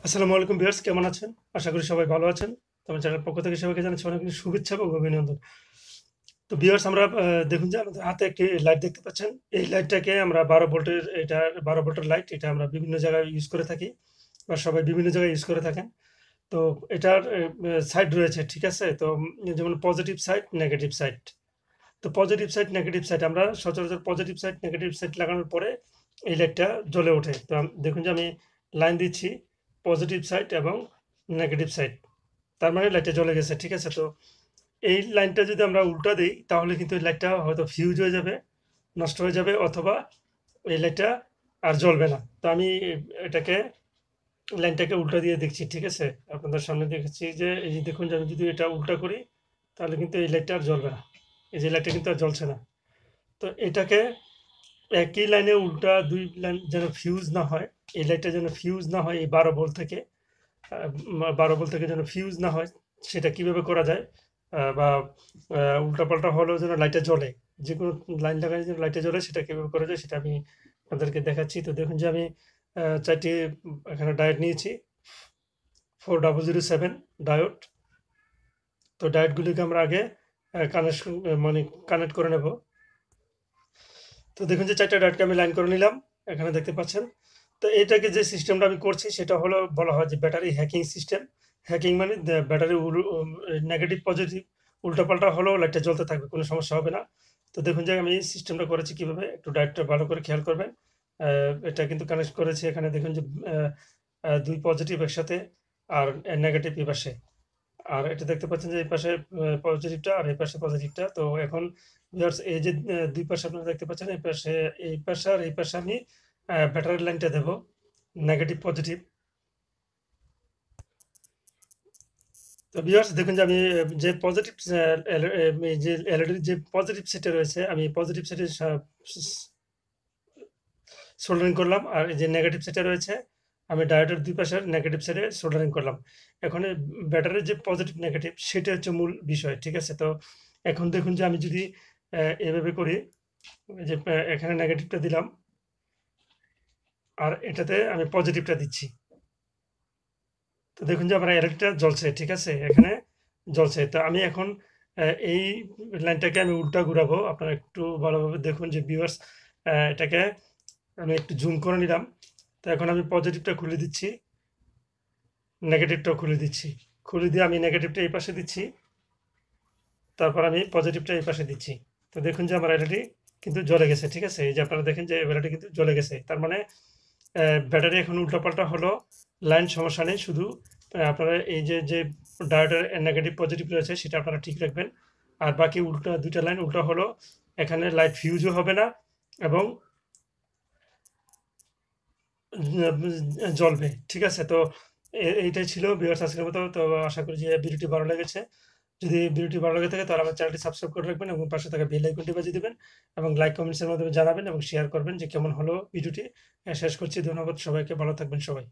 আসসালামু আলাইকুম ভিউয়ার্স, কেমন আছেন? আশা করি সবাই ভালো আছেন। তো আমার চ্যানেলের পক্ষ থেকে সবাইকে জানাচ্ছি অনেক অনেক শুভেচ্ছা এবং অভিনন্দন। তো ভিউয়ার্স, আমরা দেখুন যে আমাদের হাতে একটি লাইট দেখতে পাচ্ছেন। এই লাইটটাকে আমরা 12 ভোল্টের, এটা 12 ভোল্টের লাইট। এটা আমরা বিভিন্ন জায়গায় ইউজ করে থাকি বা সবাই বিভিন্ন জায়গায় ইউজ করে থাকেন। তো এটার সাইড রয়েছে, ঠিক আছে? তো যেমন পজিটিভ সাইড, নেগেটিভ সাইড। তো পজিটিভ সাইড, নেগেটিভ সাইড আমরা সচরাচর পজিটিভ সাইড, নেগেটিভ সাইড লাগানোর পরে এই লাইটটা জ্বলে ওঠে। তো দেখুন যে আমি লাইন দিচ্ছি পজিটিভ সাইড এবং নেগেটিভ সাইড। তার মানে লাইটটা জ্বলে গেছে, ঠিক আছে? তো এই লাইনটা যদি আমরা উল্টা দিই তাহলে কিন্তু এই লাইটটা হয়তো ফিউজ হয়ে যাবে, নষ্ট হয়ে যাবে, অথবা এই লাইটটা আর জ্বলবে না। তো আমি এটাকে লাইনটাকে উল্টা দিয়ে দেখছি, ঠিক আছে? আপনাদের সামনে দেখেছি যে এই যে দেখুন যে আমি যদি এটা উল্টা করি তাহলে কিন্তু এই লাইটটা আর জ্বলবে না। এই যে লাইটটা কিন্তু আর জ্বলছে না। তো এটাকে একই লাইনে উল্টা ২ লাইন যেন ফিউজ না হয়, এই লাইটটা যেন ফিউজ না হয় এই ১২ ভোল্ট থেকে, ১২ ভোল্ট থেকে যেন ফিউজ না হয়, সেটা কিভাবে করা যায়? বা উল্টাপাল্টা হলেও যেন লাইটটা জ্বলে। যেকোনো লাইন লাগালে যেন লাইটটা জ্বলে, সেটা কিভাবে করা যায় সেটা আমি আপনাদেরকে দেখাচ্ছি। তো দেখুন যে আমি ৪ টি এখানে ডায়োড নিয়েছি। 4007 ডায়োড। তো ডায়োডগুলিকে আমরা আগে মানে কানেক্ট করে নেব। তো দেখুন যে ৪ টা ডায়োডকে আমি লাইন করে নিলাম। এখানে দেখতে পাচ্ছেন। তো এটাকে যে সিস্টেমটা আমি করছি সেটা হলো, বলা হয় যে ব্যাটারি হ্যাকিং সিস্টেম। হ্যাকিং মানে ব্যাটারি নেগেটিভ পজিটিভ উল্টাপাল্টা হলেও লাইটটা জ্বলতে থাকবে, কোনো সমস্যা হবে না। তো দেখুন যে আমি এই সিস্টেমটা করেছি কিভাবে, একটু ডায়োডটা ভালো করে খেয়াল করবেন। এটা কিন্তু কানেক্ট করেছি, এখানে দেখুন যে ২ পজিটিভ একসাথে আর নেগেটিভ এই পাশে। আর এটা দেখতে পাচ্ছেন যে এই পাশে পজিটিভটা আর এই পাশে পজিটিভটা। তো এখন ভিউয়ার্স, এই যে ২ পাশে আপনারা দেখতে পাচ্ছেন, এই পাশে আর এই পাশে আমি ব্যাটারির লাইনটা দেব নেগেটিভ পজিটিভ। তো ভিউয়ার্স দেখুন যে আমি যে পজিটিভ যে এলইডির যে পজিটিভ সেটে রয়েছে, আমি পজিটিভ সেটে সোল্ডারিং করলাম। আর এই যে নেগেটিভ সেটে রয়েছে, আমি ডায়োডের ২ পাশের নেগেটিভ সাইডে সোল্ডারিং করলাম। এখন এই ব্যাটারির যে পজিটিভ নেগেটিভ সেটা হচ্ছে মূল বিষয়, ঠিক আছে? তো এখন দেখুন যে আমি যদি এভাবে করি, এই যে এখানে নেগেটিভটা দিলাম আর এটাতে আমি পজিটিভটা দিচ্ছি। তো দেখুন যে আমার এলইডিটা জ্বলছে, ঠিক আছে? এখানে জ্বলছে। তো আমি এখন এই লাইনটাকে আমি উল্টা ঘুরাবো। আপনারা একটু ভালোভাবে দেখুন যে ভিউয়ার্স, এটাকে আমি একটু জুম করে নিলাম। তো এখন আমি পজিটিভটা খুলে দিচ্ছি, নেগেটিভটাও খুলে দিচ্ছি। খুলে দিয়ে আমি নেগেটিভটা এই পাশে দিচ্ছি, তারপর আমি পজিটিভটা এই পাশে দিচ্ছি। তো দেখুন যে আমার এলইডি কিন্তু জ্বলে গেছে, ঠিক আছে? এই যে আপনারা দেখেন যে এলইডি কিন্তু জ্বলে গেছে। তার মানে ব্যাটারি এখন উল্টাপাল্টা হলো, লাইন সমস্যা নেই। শুধু আপনারা এই যে ডায়োডের নেগেটিভ পজিটিভ রয়েছে সেটা আপনারা ঠিক রাখবেন। আর বাকি উল্টা ২ টা লাইন উল্টা হলো, এখানে লাইট ফিউজও হবে না এবং জ্বলবে, ঠিক আছে? তো এইটাই ছিল ভিউয়ার্স আজকের মতো। তো আশা করি যে ভিডিওটি ভালো লেগেছে। যদি ভিডিওটি ভালো লেগে থাকে তাহলে আমার চ্যানেলটি সাবস্ক্রাইব করে রাখবেন এবং পাশে থাকা বেল আইকনটি বাজিয়ে দিবেন এবং লাইক কমেন্টস এর মাধ্যমে জানাবেন এবং শেয়ার করবেন যে কেমন হলো ভিডিওটি। শেষ করছি। ধন্যবাদ সবাইকে। ভালো থাকবেন সবাই।